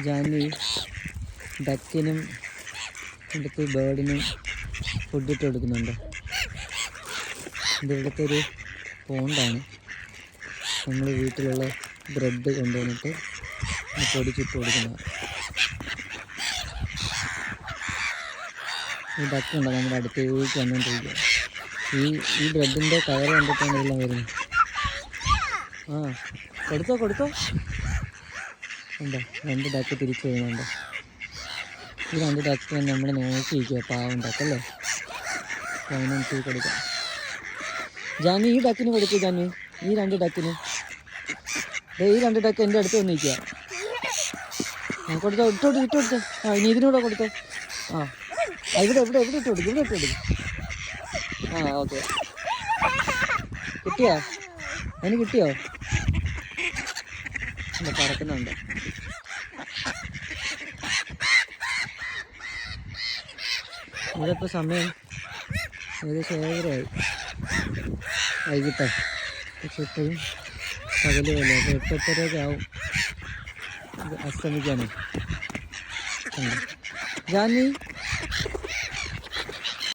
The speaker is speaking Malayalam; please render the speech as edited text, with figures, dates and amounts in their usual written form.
ജാൻവി ഡക്കിനും ഇവിടുത്തെ ബേർഡിനും ഫുഡിട്ട് കൊടുക്കുന്നുണ്ട്. ഇതിവിടുത്തെ ഒരു പോണ്ടാണ്. നമ്മൾ വീട്ടിലുള്ള ബ്രെഡ് കൊണ്ടുവന്നിട്ട് പൊടിച്ചിട്ട് കൊടുക്കുന്നത്. ഈ ഡക്കുണ്ട് നമ്മുടെ അടുത്തേക്ക് വന്നുകൊണ്ടിരിക്കുക. ഈ ബ്രെഡിൻ്റെ കയറ് കണ്ടിട്ടാണ് ഇതെല്ലാം വരുന്നത്. കൊടുത്തോ ഉണ്ടോ? 2 ഡക്ക് തിരിച്ചു വരുന്നുണ്ട്. ഈ 2 ഡക്ക് നമ്മൾ നോക്കിയിരിക്കുക. പാവം ഡക്കല്ലേ, അതിനനുസരിച്ച് കൊടുക്കാം. ജാൻവി ഈ ഡക്കിന് കൊടുക്കുക. ജാൻവി ഈ 2 ഡക്കിന്, ഈ 2 ഡക്ക് എൻ്റെ അടുത്ത് വന്നിരിക്കുക. കൊടുത്തോ, ഇട്ട് കൊടുത്തോ. ഇനി ഇതിനൂടെ കൊടുത്തോ. ഇവിടെ ഇട്ട് കൊടുക്കും. ഓക്കെ. കിട്ടിയോ? അതിന് കിട്ടിയോ? പറക്കുന്നുണ്ട്. ഇവിടെ ഇപ്പോൾ സമയം ഏകദേശം 7:30 വൈകിട്ട്. പക്ഷെ ഇപ്പോഴും പകലുമല്ല. അപ്പോൾ 8:30 ആവും അസ്തമിക്കാനേ. ജാൻവി